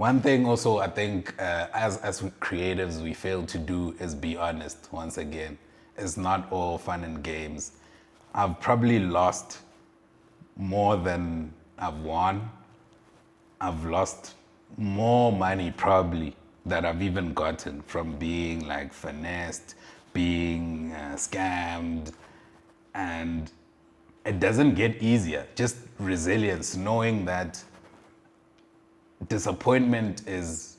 One thing also I think as creatives we fail to do is be honest once again. It's not all fun and games. I've probably lost more than I've won. I've lost more money probably that I've even gotten from being like finessed, being scammed, and it doesn't get easier. Just resilience, knowing that disappointment is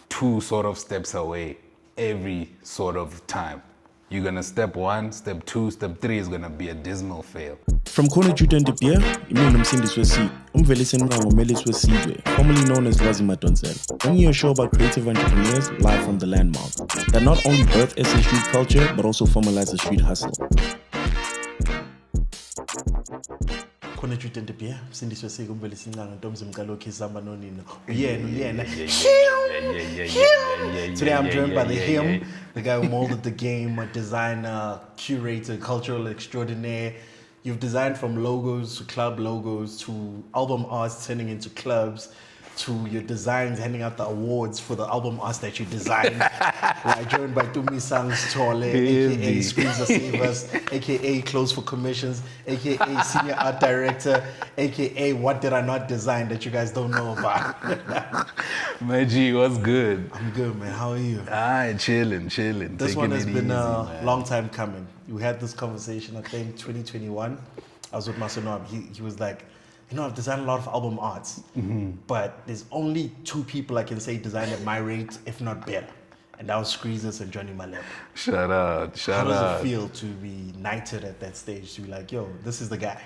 2 sort of steps away every sort of time. You're gonna step 1, step 2, step 3 is gonna be a dismal fail. From CnrJuta&DeBeer, imini nomsindisi wesizwe, umvelisi ngomelisi wesizwe, formerly known as Wazi Madonsela, bringing you a show about creative entrepreneurs live from the landmark that not only birth SA street culture but also formalize the street hustle. CnrJuta&DeBeer, umsindisi wesizwe, umvelisi ntombi mkaloki zamba nonina. Uyena. Today I'm joined by him, the guy who molded the game, a designer, curator, cultural extraordinaire. You've designed from logos to club logos to album arts turning into clubs to your designs handing out the awards for the album arts that you designed. We're joined by Tumisang Sithole, aka Screens That Save Us, aka Close for Commissions, aka Senior Art Director, aka What Did I Not Design that you guys don't know about. My G, what's good? I'm good, man. How are you? Chilling. This one has been a long time coming. We had this conversation, I think, 2021. I was with Masonob. He was like, I've designed a lot of album arts, but there's only 2 people I can say designed at my rate, if not better. And that was Screezers and Johnny Malep. Shout out. How does it feel to be knighted at that stage? To be like, yo, this is the guy.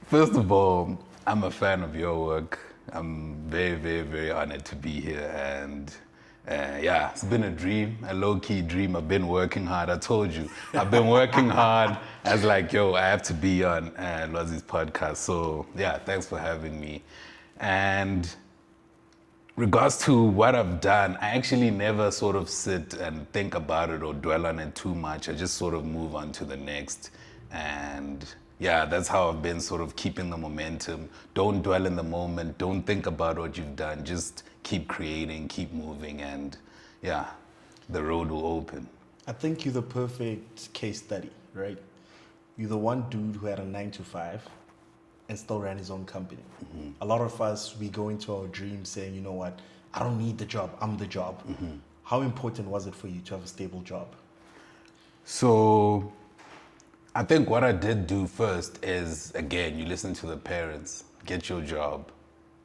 First of all, I'm a fan of your work. I'm very, very, very honored to be here. And it's been a dream, a low-key dream. I've been working hard. I told you, I've been working hard. I was like, yo, I have to be on Lozi's podcast. So yeah, thanks for having me. And regards to what I've done, I actually never sort of sit and think about it or dwell on it too much. I just sort of move on to the next. And yeah, that's how I've been sort of keeping the momentum. Don't dwell in the moment. Don't think about what you've done. Just keep creating, keep moving, and yeah, the road will open. I think you're the perfect case study, right? You're the one dude who had a 9-to-5 and still ran his own company. A lot of us, we go into our dreams saying, you know what, I don't need the job, I'm the job. How important was it for you to have a stable job? So I think what I did do first is, again, you listen to the parents, get your job,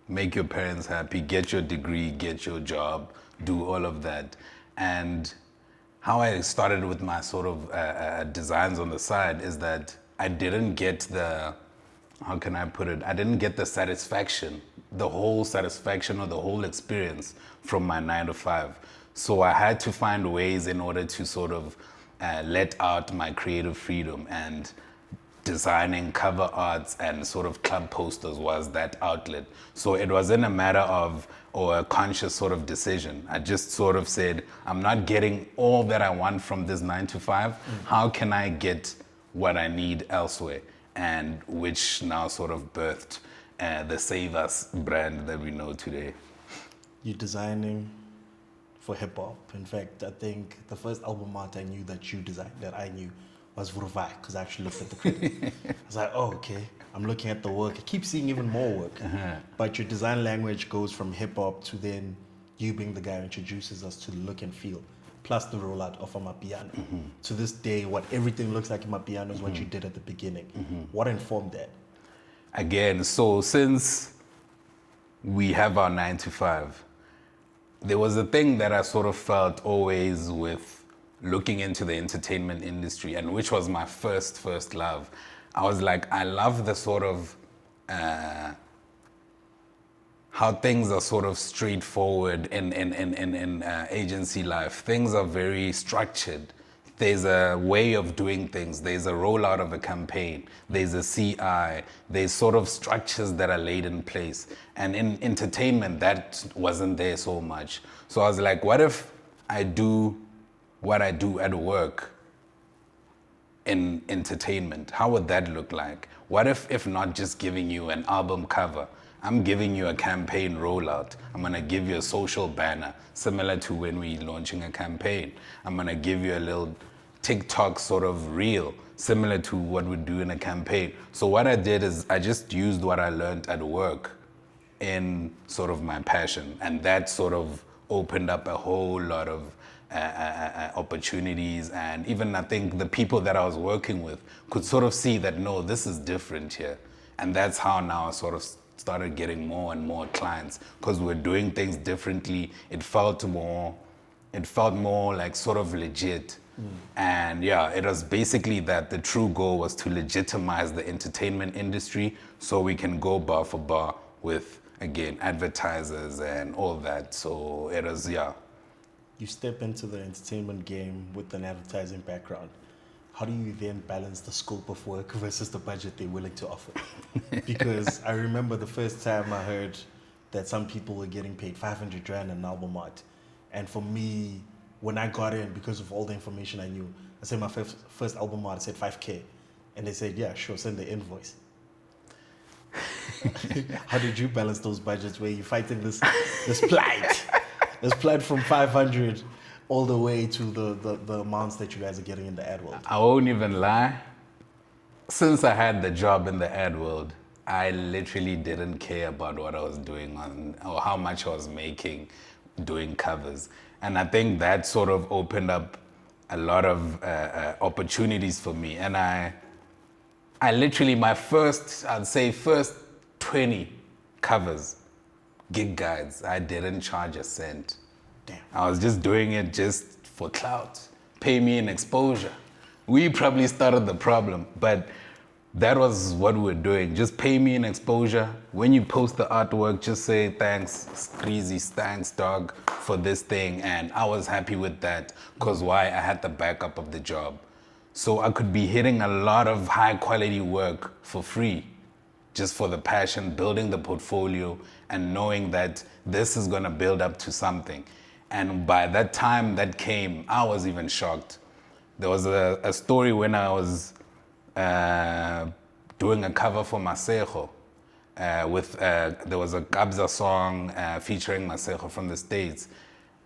make your parents happy, get your degree, get your job, do all of that. And how I started with my sort of designs on the side is that I didn't get the, how can I put it? I didn't get the satisfaction, the whole satisfaction or the whole experience from my 9-to-5. So I had to find ways in order to sort of let out my creative freedom, and designing cover arts and sort of club posters was that outlet. So it wasn't a matter of, or a conscious sort of decision. I just sort of said, I'm not getting all that I want from this 9-to-5. How can I get what I need elsewhere? And which now sort of birthed the Save Us brand that we know today. You're designing for hip hop. In fact, I think the first album art I knew that you designed, that I knew, was Vurvai, because I actually looked at the credit. I was like, oh, okay. I'm looking at the work. I keep seeing even more work. But your design language goes from hip hop to then you being the guy who introduces us to the look and feel, plus the rollout of Amapiano. To this day, what everything looks like in Amapiano is what you did at the beginning. What informed that? Again, so since we have our 9-to-5, there was a thing that I sort of felt always with looking into the entertainment industry, and which was my first love. I was like, I love the sort of how things are sort of straightforward in agency life. Things are very structured. There's a way of doing things. There's a rollout of a campaign. There's a CI. There's sort of structures that are laid in place. And in entertainment, that wasn't there so much. So I was like, what if I do what I do at work in entertainment? How would that look like? What if not just giving you an album cover, I'm giving you a campaign rollout. I'm gonna give you a social banner, similar to when we're launching a campaign. I'm gonna give you a little TikTok sort of reel, similar to what we do in a campaign. So what I did is I just used what I learned at work in sort of my passion, and that sort of opened up a whole lot of opportunities. And even I think the people that I was working with could sort of see that, no, this is different here. And that's how now I sort of started getting more and more clients, because we're doing things differently. It felt more like sort of legit. And yeah, it was basically that the true goal was to legitimize the entertainment industry so we can go bar for bar with, again, advertisers and all that. So it was, yeah. You step into the entertainment game with an advertising background. How do you then balance the scope of work versus the budget they're willing to offer? Because I remember the first time I heard that some people were getting paid 500 Rand an album art. And for me, when I got in, because of all the information I knew, I said my first album art said 5K. And they said, yeah, sure, send the invoice. How did you balance those budgets where you're fighting this plight? This plight from 500 all the way to the amounts that you guys are getting in the ad world. I won't even lie. Since I had the job in the ad world, I literally didn't care about what I was doing or how much I was making doing covers. And I think that sort of opened up a lot of opportunities for me. And I literally, I'd say first 20 covers, gig guides, I didn't charge a cent. Damn. I was just doing it just for clout. Pay me in exposure. We probably started the problem, but that was what we were doing. Just pay me in exposure. When you post the artwork, just say, thanks, Screezy, thanks, dog, for this thing. And I was happy with that, because why? I had the backup of the job. So I could be hitting a lot of high quality work for free, just for the passion, building the portfolio, and knowing that this is gonna build up to something. And by that time that came, I was even shocked. There was a story when I was doing a cover for Masego. There was a Kabza song featuring Masego from the States.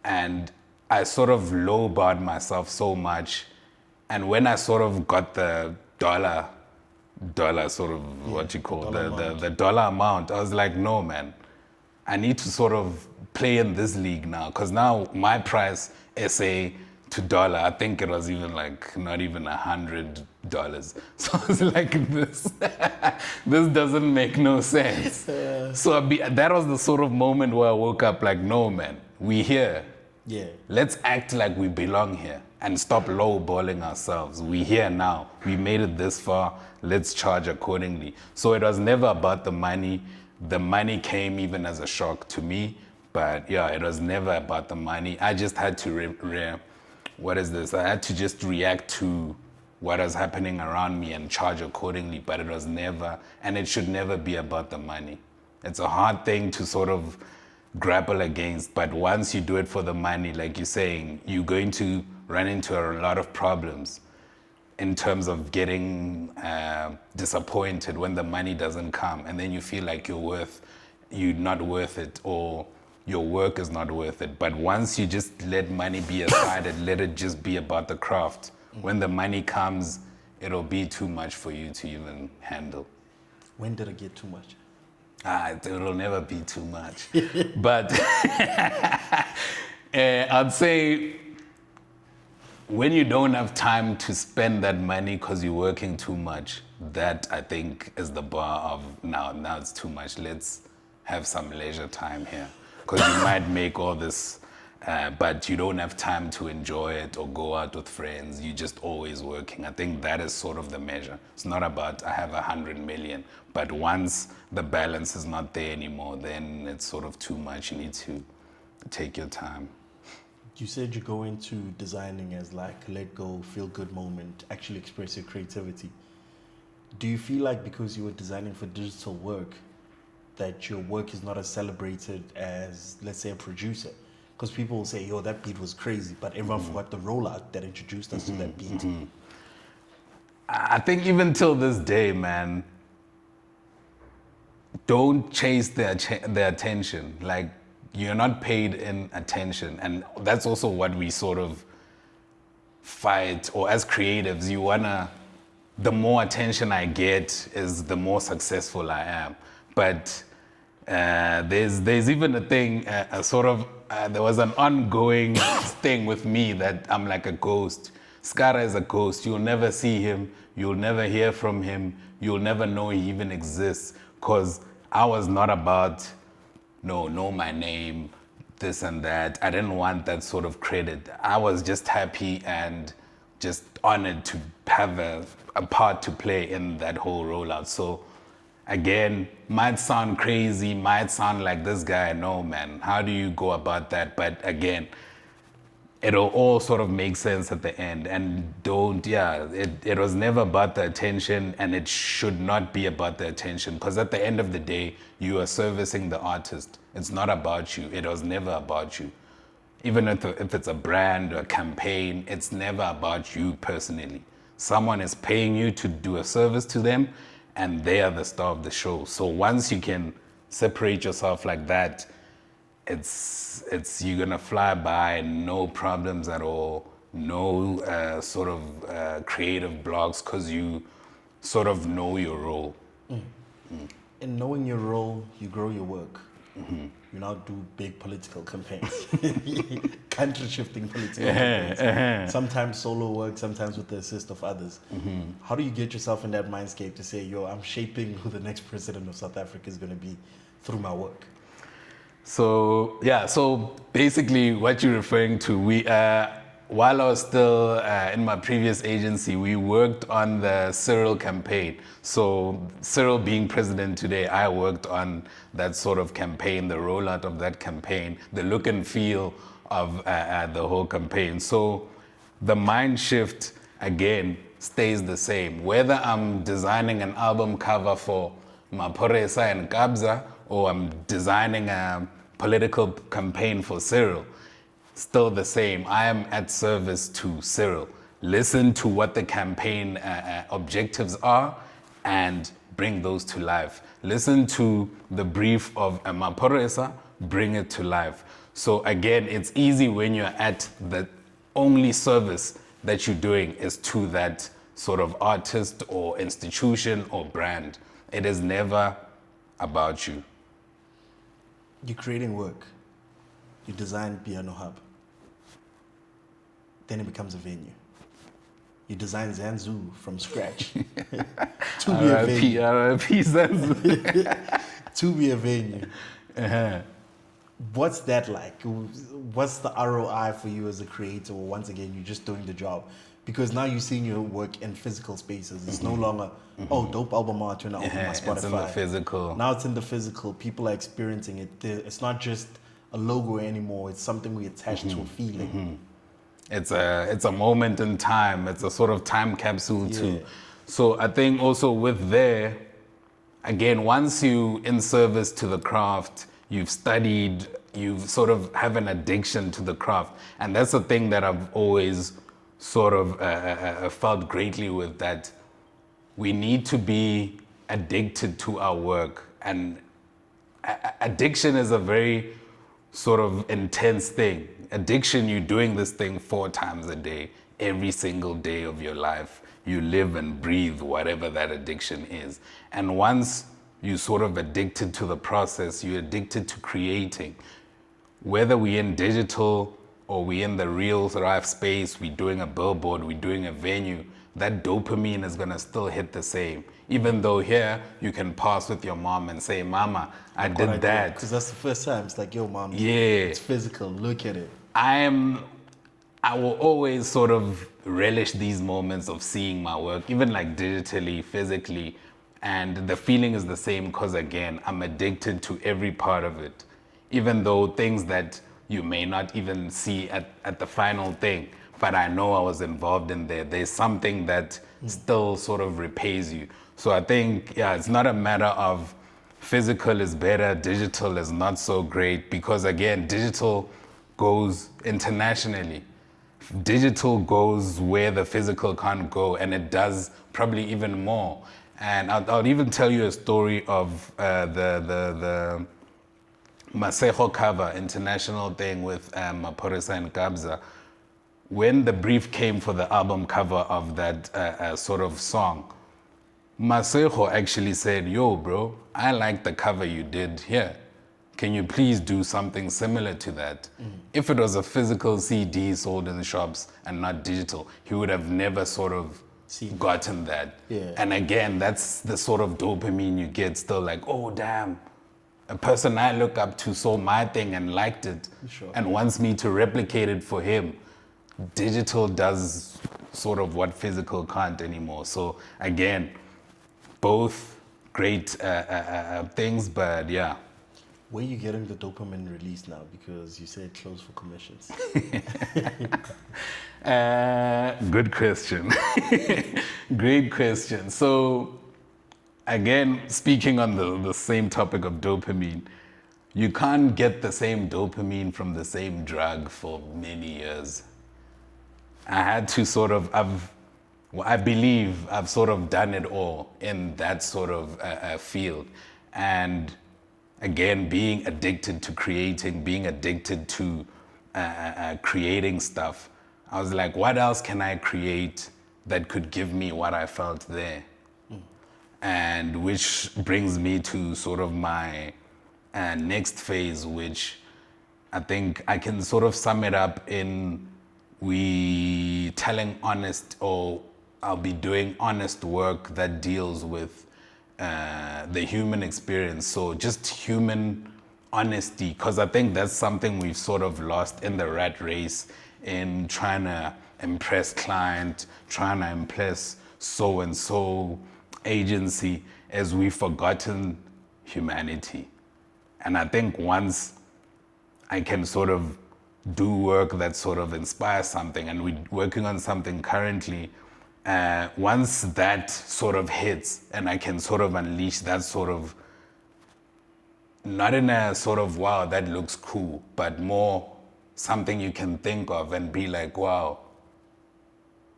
And I sort of lowbarred myself so much. And when I sort of got the dollar sort of, what you call, the dollar amount, I was like, no, man. I need to sort of play in this league now, because now my price, SA to dollar, I think it was even like not even $100. So I was like, this doesn't make no sense. So that was the sort of moment where I woke up like, no, man, we here. Yeah. Let's act like we belong here and stop lowballing ourselves. We here now. We made it this far. Let's charge accordingly. So it was never about the money. The money came even as a shock to me, but yeah, it was never about the money. I just had to I had to just react to what was happening around me and charge accordingly, but it was never, and it should never be about the money. It's a hard thing to sort of grapple against, but once you do it for the money, like you're saying, you're going to run into a lot of problems in terms of getting disappointed when the money doesn't come, and then you feel like you're not worth it, or your work is not worth it. But once you just let money be aside and let it just be about the craft, when the money comes, it'll be too much for you to even handle. When did it get too much? It'll never be too much. But I'd say when you don't have time to spend that money because you're working too much, that I think is the bar of now it's too much. Let's have some leisure time here. Because you might make all this, but you don't have time to enjoy it or go out with friends. You're just always working. I think that is sort of the measure. It's not about I have 100 million, but once the balance is not there anymore, then it's sort of too much. You need to take your time. You said you go into designing as like let go, feel good moment, actually express your creativity. Do you feel like because you were designing for digital work, that your work is not as celebrated as, let's say, a producer? Because people will say, yo, that beat was crazy, but everyone forgot the rollout that introduced us to that beat. I think even till this day, man, don't chase their attention. Like, you're not paid in attention. And that's also what we sort of fight, or as creatives, you wanna, the more attention I get is the more successful I am. But there's even a thing, there was an ongoing thing with me that I'm like a ghost. Skara is a ghost. You'll never see him. You'll never hear from him. You'll never know he even exists. Because I was not about, no, know my name, this and that. I didn't want that sort of credit. I was just happy and just honored to have a part to play in that whole rollout. So again, might sound crazy, might sound like this guy, no man, how do you go about that? But again, it'll all sort of make sense at the end. And it was never about the attention, and it should not be about the attention, because at the end of the day, you are servicing the artist. It's not about you. It was never about you. Even if it's a brand or a campaign, it's never about you personally. Someone is paying you to do a service to them, and they are the star of the show. So once you can separate yourself like that, it's you're gonna fly by, no problems at all, no creative blocks, because you sort of know your role. In knowing your role, you grow your work. You now do big political campaigns, country shifting political campaigns. Sometimes solo work, sometimes with the assist of others. How do you get yourself in that mindscape to say, yo, I'm shaping who the next president of South Africa is going to be through my work? So basically what you're referring to, while I was still in my previous agency, we worked on the Cyril campaign. So Cyril being president today, I worked on that sort of campaign, the rollout of that campaign, the look and feel of the whole campaign. So the mind shift, again, stays the same. Whether I'm designing an album cover for Maphorisa and Kabza, or I'm designing a political campaign for Cyril, still the same. I am at service to Cyril. Listen to what the campaign objectives are and bring those to life. Listen to the brief of Maphorisa, bring it to life. So again, it's easy when you're at the only service that you're doing is to that sort of artist or institution or brand. It is never about you. You're creating work. You design Piano Hub. Then it becomes a venue. You design Zanzu from scratch to be a venue. R.I.P. Zanzu. To be a venue. What's that like? What's the ROI for you as a creator? Or once again, you're just doing the job. Because now you're seeing your work in physical spaces. It's no longer, dope album art when I open my Spotify. It's in the physical. Now it's in the physical. People are experiencing it. It's not just a logo anymore. It's something we attach to a feeling. It's a moment in time. It's a sort of time capsule too. So I think also with there, again, once you in service to the craft, you've studied, you sort of have an addiction to the craft. And that's the thing that I've always sort of felt greatly with, that we need to be addicted to our work. And addiction is a very sort of intense thing. Addiction, you're doing this thing 4 times a day, every single day of your life. You live and breathe whatever that addiction is. And once you're sort of addicted to the process, you're addicted to creating. Whether we're in digital or we're in the real life space, we're doing a billboard, we're doing a venue, that dopamine is gonna still hit the same. Even though here, you can pass with your mom and say, Mama, I did that. Because that's the first time. It's like, yo, Mom, yeah, it's physical, look at it. I will always sort of relish these moments of seeing my work, even like digitally, physically, and the feeling is the same because, again, I'm addicted to every part of it. Even though things that you may not even see at the final thing, but I know I was involved in there. There's something that still sort of repays you. So I think, it's not a matter of physical is better, digital is not so great, because again, digital goes internationally. Digital goes where the physical can't go, and it does probably even more. And I'll even tell you a story of the Masejo cover, international thing with Maphorisa and Kabza. When the brief came for the album cover of that sort of song, Masejo actually said, yo, bro, I like the cover you did here. Can you please do something similar to that? If it was a physical CD sold in the shops and not digital, he would have never sort of gotten that. Yeah. And again, that's the sort of dopamine you get still like, oh, damn. A person I look up to saw my thing and liked it and wants me to replicate it for him. Digital does sort of what physical can't anymore. So again, both great things, but yeah. Where are you getting the dopamine release now? Because you said closed for commissions. Good question. Great question. So again, speaking on the same topic of dopamine, you can't get the same dopamine from the same drug for many years. I had to sort of, I believe I've sort of done it all in that sort of field. And again, being addicted to creating, being addicted to creating stuff, I was like, what else can I create that could give me what I felt there? And which brings me to sort of my next phase, which I think I can sort of sum it up in we telling honest, or I'll be doing honest work that deals with the human experience. So just human honesty, because I think that's something we've sort of lost in the rat race in trying to impress client, trying to impress so-and-so agency, as we've forgotten humanity. And I think once I can sort of do work that sort of inspires something, and we're working on something currently, once that sort of hits and I can sort of unleash that sort of, not in a sort of, wow, that looks cool, but more something you can think of and be like, wow,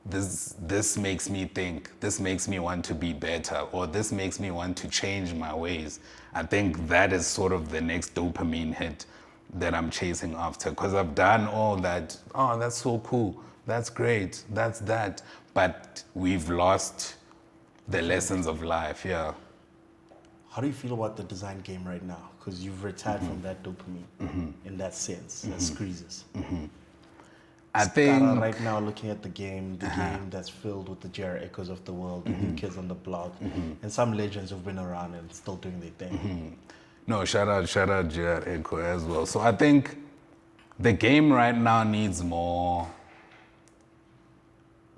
this makes me think, this makes me want to be better, or this makes me want to change my ways. I think that is sort of the next dopamine hit that I'm chasing after, because I've done all that. Oh, that's so cool. That's great. That's that. But we've lost the lessons of life, yeah. How do you feel about the design game right now? Because you've retired from that dopamine in that sense, that squeezes. I think right now, looking at the game that's filled with the JR Echoes of the world, the new kids on the block, and some legends who've been around and still doing their thing. No, shout out JR Echo as well. So I think the game right now needs more,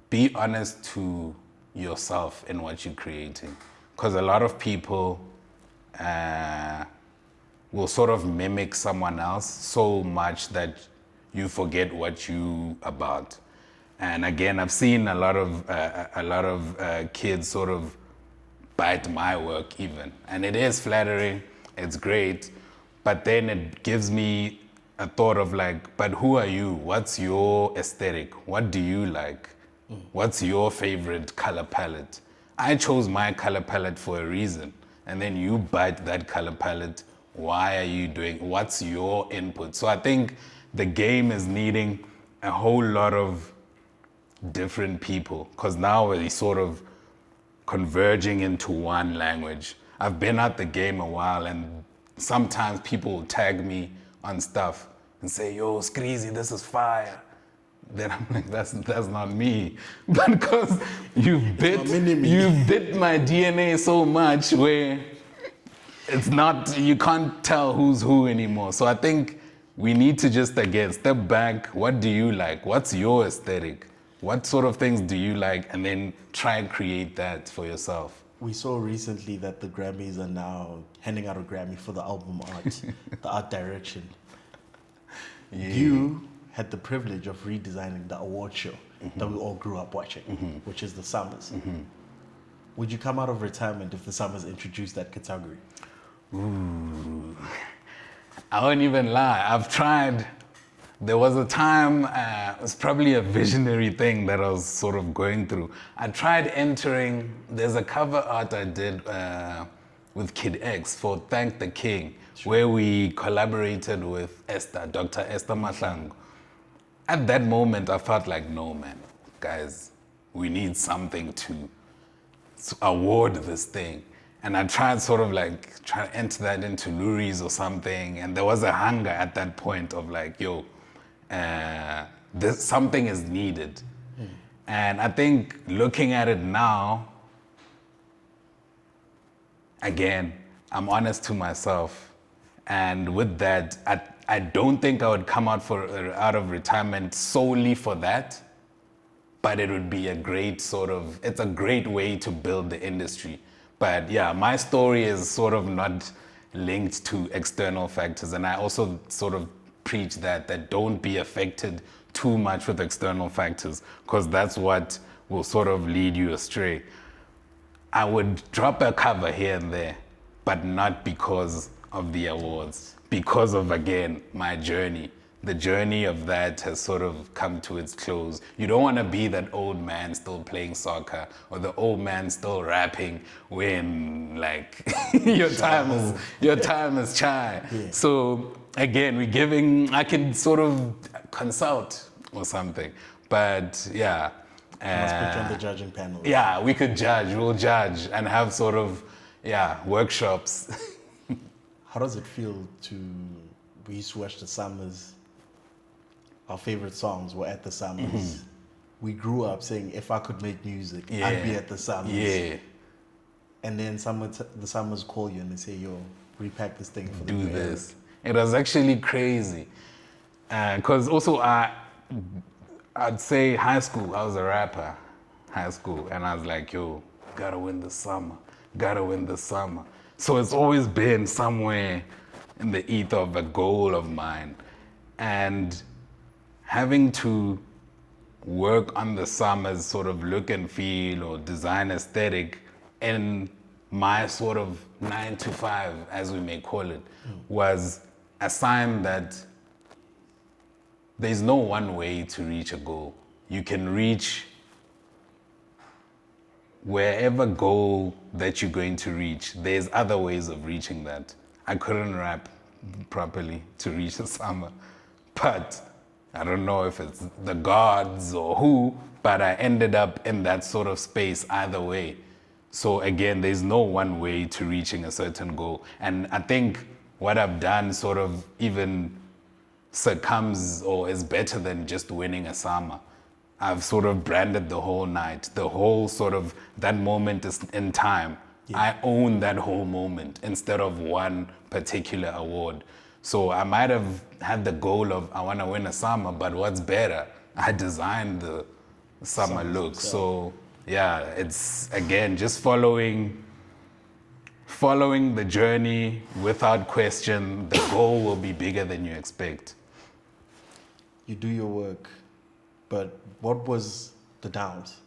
be honest to yourself in what you're creating. Because a lot of people will sort of mimic someone else so much that you forget what you about. And again, I've seen a lot of kids sort of bite my work even. And it is flattering, it's great, but then it gives me a thought of like, but who are you? What's your aesthetic? What do you like? What's your favorite color palette? I chose my color palette for a reason. And then you bite that color palette. Why are you doing, what's your input? So I think the game is needing a whole lot of different people, because now we're sort of converging into one language. I've been at the game a while, and sometimes people will tag me on stuff and say, yo, Skreezy, this is fire. Then I'm like, that's not me. But because you've bit my DNA so much where it's not, you can't tell who's who anymore. So I think we need to just, again, step back. What do you like? What's your aesthetic? What sort of things do you like? And then try and create that for yourself. We saw recently that the Grammys are now handing out a Grammy for the album art, the art direction. Yeah. You had the privilege of redesigning the award show that we all grew up watching, which is the Summers. Would you come out of retirement if the Summers introduced that category? Ooh. I won't even lie. I've tried there was a time, it was probably a visionary thing that I was sort of going through. I tried entering, there's a cover art I did with Kid X for Thank the King, where we collaborated with Dr. Esther Mahlangu. At that moment, I felt like, no, man, guys, we need something to award this thing. And I tried sort of like try to enter that into Luri's or something. And there was a hunger at that point of like, yo, something is needed. And I think looking at it now, again, I'm honest to myself. And with that, I don't think I would come out of retirement solely for that. But it would be a great it's a great way to build the industry. But yeah, my story is sort of not linked to external factors. And I also sort of preach that don't be affected too much with external factors, because that's what will sort of lead you astray. I would drop a cover here and there, but not because of the awards, because of, again, my journey. The journey of that has sort of come to its close. You don't want to be that old man still playing soccer or the old man still rapping when like your time is chai. Yeah. So again, I can sort of consult or something. But yeah. Must put you on the judging panel. Yeah, we could judge, we'll judge and have sort of, workshops. How does it feel we used to watch the summers? Our favorite songs were at the summers. Mm-hmm. We grew up saying, if I could make music, I'd be at the summers. Yeah. And then the summers call you and they say, yo, repack this thing for the do this. It was actually crazy. Because also I'd say high school, I was a rapper, high school. And I was like, yo, gotta win the summer. So it's always been somewhere in the ether of a goal of mine. And having to work on the summer's sort of look and feel or design aesthetic in my sort of 9 to 5, as we may call it, was a sign that there's no one way to reach a goal. You can reach wherever goal that you're going to reach. There's other ways of reaching that. I couldn't rap properly to reach the summer, but I don't know if it's the gods or who, but I ended up in that sort of space either way. So again, there's no one way to reaching a certain goal. And I think what I've done sort of even succumbs or is better than just winning a summer. I've sort of branded the whole night, the whole sort of, that moment is in time. Yeah. I own that whole moment instead of one particular award. So I might have had the goal of, I want to win a summer, but what's better? I designed the summer look. So yeah, it's again, just following the journey without question. The goal will be bigger than you expect. You do your work, but what was the downs?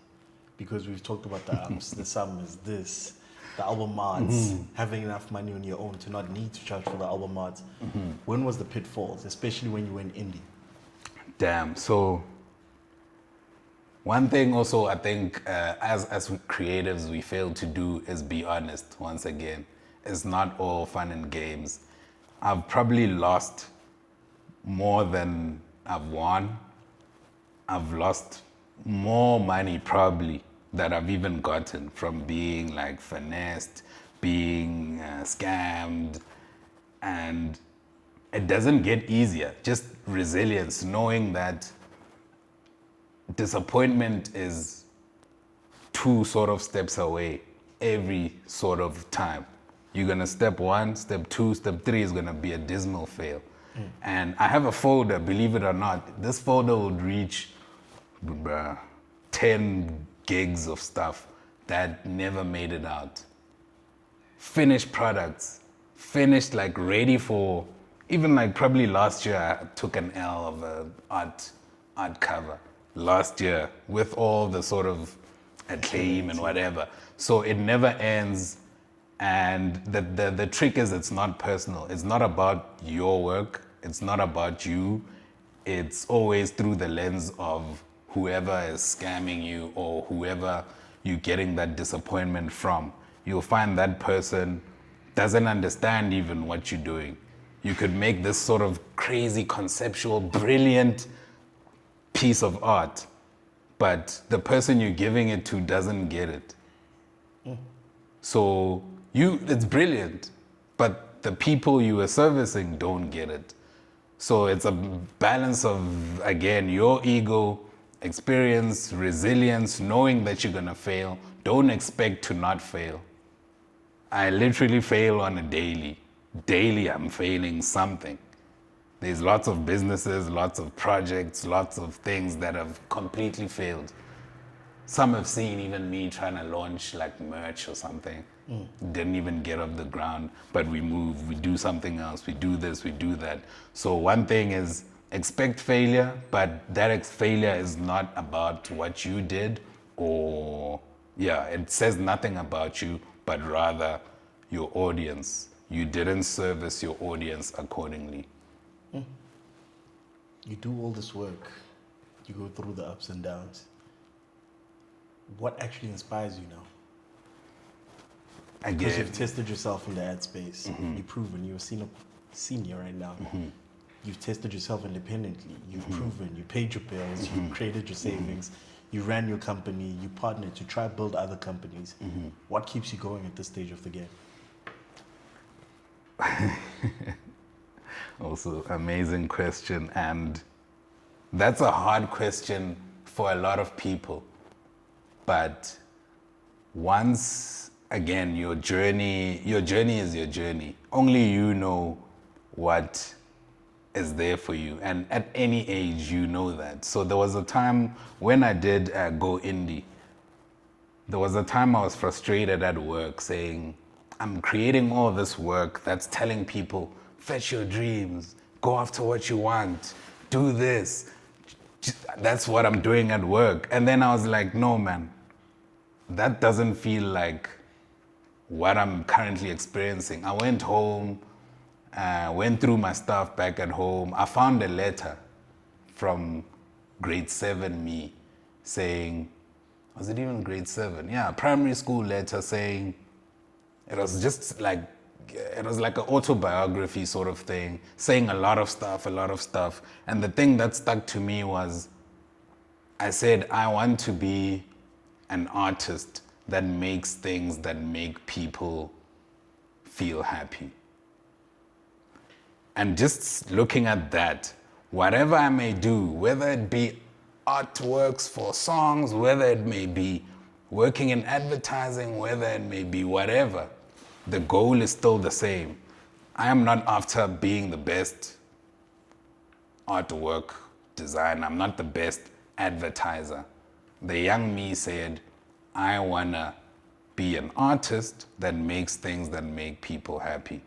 Because we've talked about the ups, the summers, the album arts, having enough money on your own to not need to charge for the album arts. When was the pitfalls, especially when you were in indie? Damn. So one thing also I think as creatives we fail to do is be honest once again. It's not all fun and games. I've probably lost more than I've won. I've lost more money probably that I've even gotten from being like finessed, being scammed, and it doesn't get easier. Just resilience, knowing that disappointment is 2 sort of steps away every sort of time. You're gonna step 1, step 2, step 3 is gonna be a dismal fail. And I have a folder, believe it or not. This folder would reach 10 gigs of stuff that never made it out. Finished products, finished like ready for, even like probably last year I took an L of a art cover. Last year with all the sort of acclaim and whatever. So it never ends. And the trick is it's not personal. It's not about your work. It's not about you. it's always through the lens of whoever is scamming you or whoever you're getting that disappointment from. You'll find that person doesn't understand even what you're doing. You could make this sort of crazy, conceptual, brilliant piece of art, but the person you're giving it to doesn't get it. So it's brilliant, but the people you are servicing don't get it. So it's a balance of, again, your ego, experience, resilience, knowing that you're gonna fail. Don't expect to not fail. I literally fail on a daily. Daily I'm failing something. There's lots of businesses, lots of projects, lots of things that have completely failed. Some have seen even me trying to launch like merch or something. Didn't even get off the ground, but we move, we do something else, we do this, we do that. So one thing is expect failure, but that failure is not about what you did or, it says nothing about you, but rather your audience. You didn't service your audience accordingly. You do all this work, you go through the ups and downs. What actually inspires you now? Because you've tested yourself in the ad space. You've proven you're a senior right now. You've tested yourself independently. You've proven you paid your bills. You created your savings. You ran your company. You partnered to try to build other companies. What keeps you going at this stage of the game? Also, amazing question. And that's a hard question for a lot of people. But once, again, your journey is your journey. Only you know what is there for you. And at any age, you know that. So there was a time when I did go indie. There was a time I was frustrated at work saying, I'm creating all this work that's telling people, fetch your dreams, go after what you want, do this. That's what I'm doing at work. And then I was like, no, man, that doesn't feel like what I'm currently experiencing. I went home, went through my stuff back at home. I found a letter from grade 7 me saying, was it even grade 7? Yeah, primary school letter saying, it was just like, it was like an autobiography sort of thing, saying a lot of stuff. And the thing that stuck to me was, I said, I want to be an artist that makes things that make people feel happy. And just looking at that, whatever I may do, whether it be artworks for songs, whether it may be working in advertising, whether it may be whatever, the goal is still the same. I am not after being the best artwork designer. I'm not the best advertiser. The young me said, I wanna be an artist that makes things that make people happy.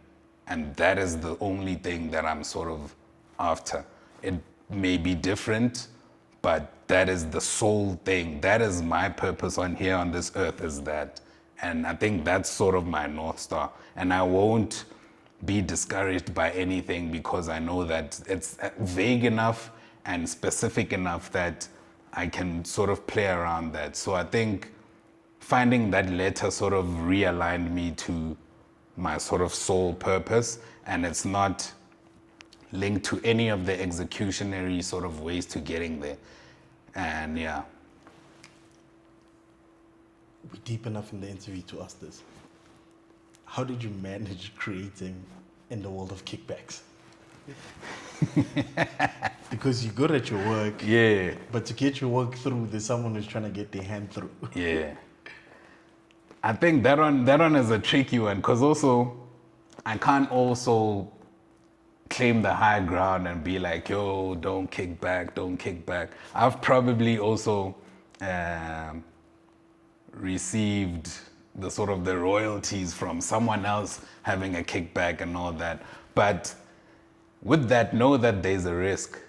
And that is the only thing that I'm sort of after. It may be different, but that is the sole thing. That is my purpose on here on this earth, is that. And I think that's sort of my North Star. And I won't be discouraged by anything because I know that it's vague enough and specific enough that I can sort of play around that. So I think finding that letter sort of realigned me to my sort of sole purpose, and it's not linked to any of the executionary sort of ways to getting there. And yeah. We're deep enough in the interview to ask this. How did you manage creating in the world of kickbacks? Because you're good at your work. Yeah. But to get your work through, there's someone who's trying to get their hand through. Yeah. I think that one is a tricky one, because also I can't also claim the high ground and be like, yo, don't kick back. I've probably also received the sort of the royalties from someone else having a kickback and all that. But with that, know that there's a risk.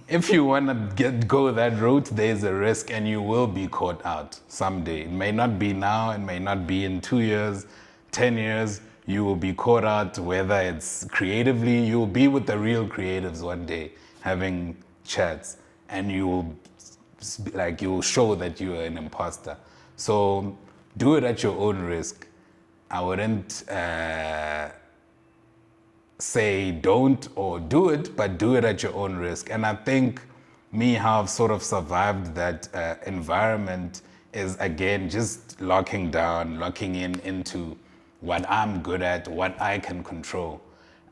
If you want to go that route, there's a risk and you will be caught out someday. It may not be now, it may not be in 2 years, 10 years. You will be caught out, whether it's creatively, you'll be with the real creatives one day having chats, and you'll show that you are an imposter. So do it at your own risk. I wouldn't say don't or do it, but do it at your own risk. And I think how I've sort of survived that environment is, again, just locking in into what I'm good at, what I can control.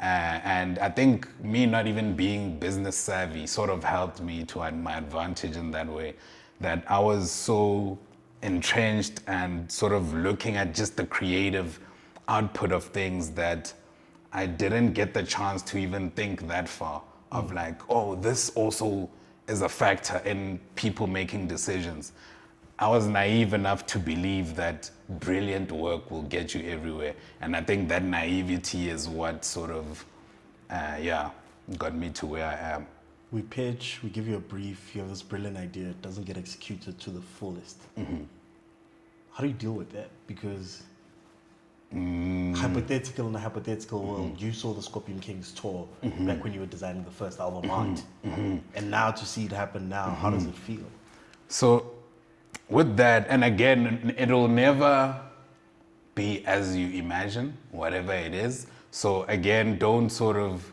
And I think me not even being business savvy sort of helped me to my advantage in that way, that I was so entrenched and sort of looking at just the creative output of things that I didn't get the chance to even think that far of like, oh, this also is a factor in people making decisions. I was naive enough to believe that brilliant work will get you everywhere. And I think that naivety is what sort of, got me to where I am. We pitch, we give you a brief, you have this brilliant idea, it doesn't get executed to the fullest. Mm-hmm. How do you deal with that? Because hypothetical in a hypothetical world, you saw the Scorpion Kings tour back when you were designing the first album art. And now to see it happen now, how does it feel? So with that, and again, it'll never be as you imagine, whatever it is. So again, don't sort of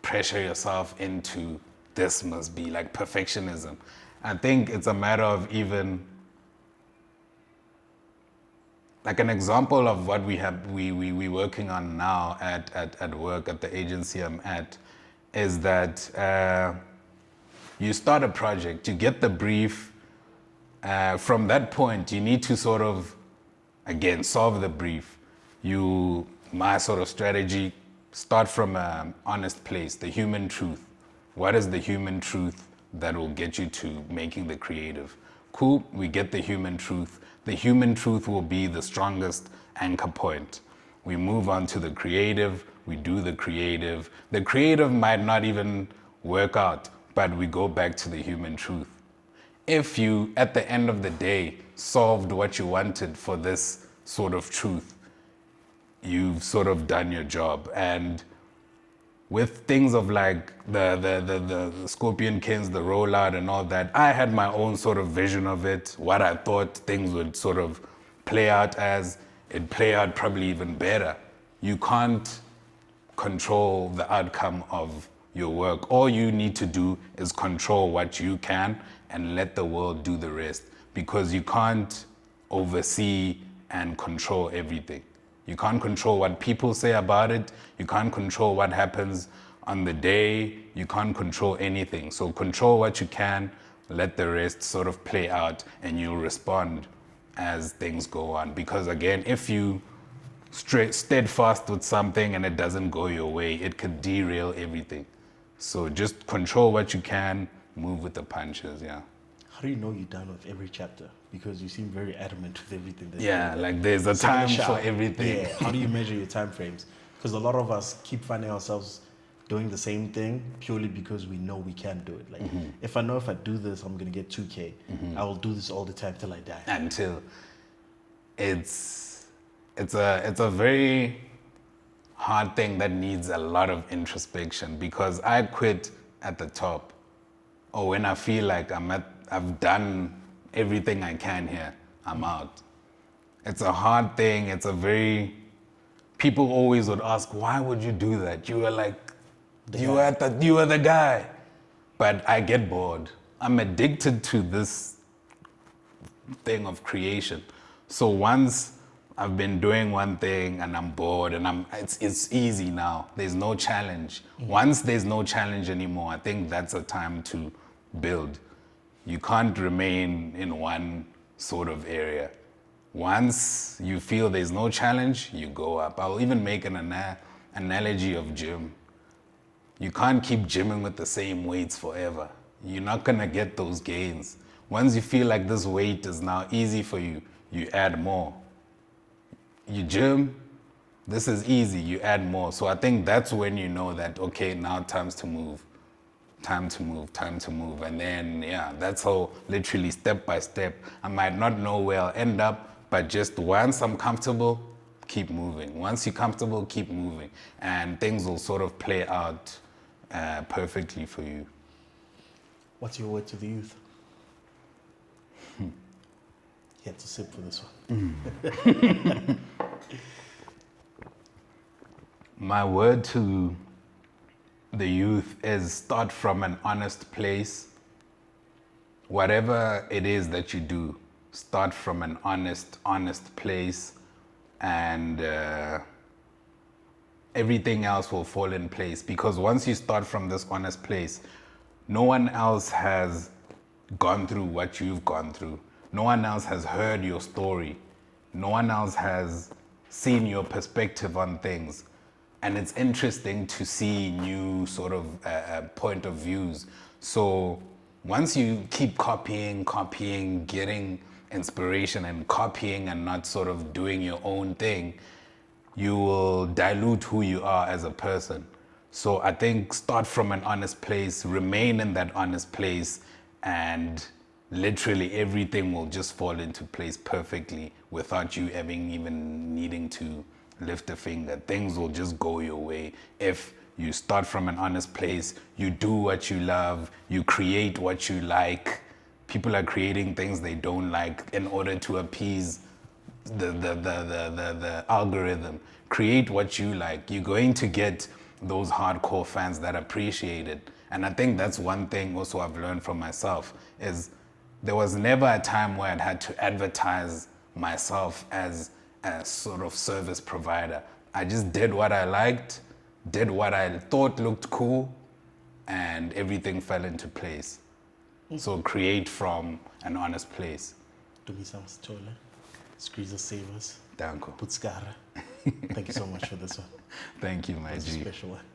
pressure yourself into this must be like perfectionism. I think it's a matter of even like an example of what we working on now at work, at the agency I'm at, is that you start a project, you get the brief. From that point, you need to sort of, again, solve the brief. My sort of strategy, start from an honest place, the human truth. What is the human truth that will get you to making the creative? Cool, we get the human truth. The human truth will be the strongest anchor point. We move on to the creative, we do the creative. The creative might not even work out, but we go back to the human truth. If you, at the end of the day, solved what you wanted for this sort of truth, you've sort of done your job. And with things of like the Scorpion Kings, the rollout and all that, I had my own sort of vision of it, what I thought things would sort of play out as. It play out probably even better. You can't control the outcome of your work. All you need to do is control what you can and let the world do the rest, because you can't oversee and control everything. You can't control what people say about it. You can't control what happens on the day. You can't control anything. So control what you can, let the rest sort of play out, and you'll respond as things go on. Because again, if you steadfast with something and it doesn't go your way, it could derail everything. So just control what you can, move with the punches, yeah. How do you know you're done with every chapter? Because you seem very adamant with everything. Like there's a time for everything. Yeah. How do you measure your time frames? Because a lot of us keep finding ourselves doing the same thing purely because we know we can do it. Like if I know if I do this, I'm gonna get 2K. I will do this all the time till I die. Until it's a very hard thing that needs a lot of introspection, because I quit at the top, or when I feel like I've done everything I can here, I'm out. It's a hard thing. People always would ask, why would you do that? You were like, you were the guy. But I get bored. I'm addicted to this thing of creation. So once I've been doing one thing and I'm bored and it's easy now. There's no challenge. Once there's no challenge anymore, I think that's a time to build. You can't remain in one sort of area. Once you feel there's no challenge, you go up. I'll even make an analogy of gym. You can't keep gymming with the same weights forever. You're not gonna get those gains. Once you feel like this weight is now easy for you, you add more. You gym, this is easy, you add more. So I think that's when you know that, okay, now time's to move. Time to move. And then, that's how literally step by step. I might not know where I'll end up, but just once I'm comfortable, keep moving. Once you're comfortable, keep moving. And things will sort of play out perfectly for you. What's your word to the youth? You had to sip for this one. My word to the youth is start from an honest place. Whatever it is that you do, start from an honest place, and everything else will fall in place. Because once you start from this honest place, no one else has gone through what you've gone through. No one else has heard your story. No one else has seen your perspective on things. And it's interesting to see new sort of point of views. So once you keep copying, getting inspiration and copying and not sort of doing your own thing, you will dilute who you are as a person. So I think start from an honest place, remain in that honest place, and literally everything will just fall into place perfectly without you even needing to lift a finger. Things will just go your way if you start from an honest place. You do what you love, you create what you like. People are creating things they don't like in order to appease the algorithm. Create what you like. You're going to get those hardcore fans that appreciate it. And I think that's one thing also I've learned from myself is there was never a time where I'd had to advertise myself as a sort of service provider. I just did what I liked, did what I thought looked cool, and everything fell into place. So create from an honest place. Tumisang Sithole, Squeeze Savers, Danko. Putskara. Thank you so much for this one. Thank you, my It's a G. special one.